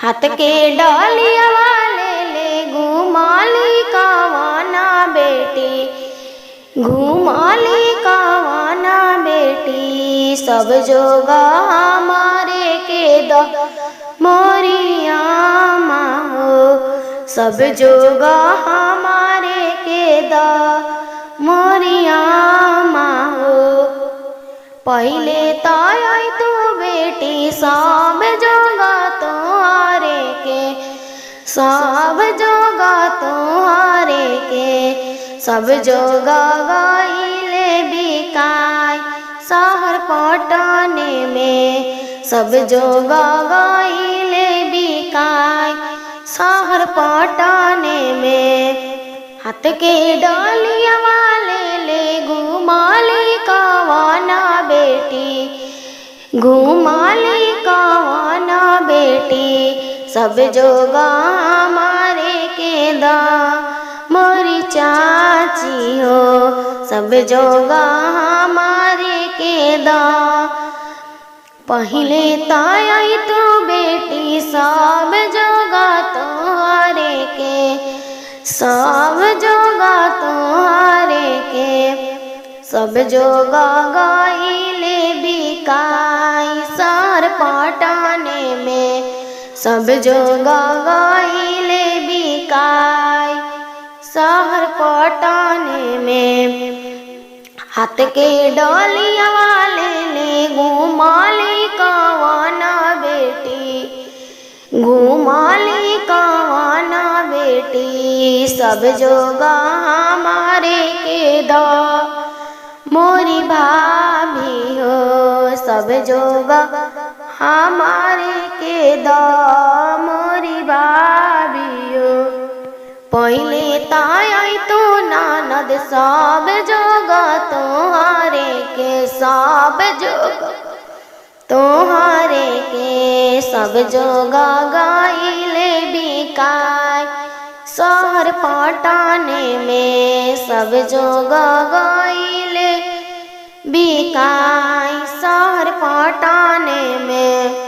हाथ के डालिया वाले ले घुमाली कावाना बेटी, घुमाली कावाना बेटी। सब जोगा हमारे के द मोरिया हो, सब जोगा हमारे के द मोरिया हो। पहले ताई तू बेटी सब जोगा तुम्हारे के, सब जोगा तुम्हारे के। सब जोगा गाइले बिकाय शहर पटने में, सब जोगा गाइले बिकाय शहर पटने में। हाथ के डालिया वाले ले घुमाली कावाना बेटी, घुमाली कावाना बेटी। सब जोगा हमारे के दा मोरी चाची हो, सब जोगा हमारे के दा। पहले ताई तू बेटी सब जोगा तुम्हारे के, सब जोगा तुम्हारे के। सब जोगा गाइले बिकाय शहर पटने में, सब जोगा गाइले बिकाय शहर पटने में। हाथ के डालिया वाले ले घुमाली कावाना बेटी, घुमाली कावाना बेटी। सब जोगा हमारे के दा मोरी भाभी हो, सब जोगा हमारे के दा मोरी भाभी हो। पहले ताई तू ननद सब जोगा तुम्हारे के, सब जोगा तुम्हारे के। सब जोगा गाइले बिकाय शहर पटने में, सब जोगा गाइले बिकाय शहर पटने में।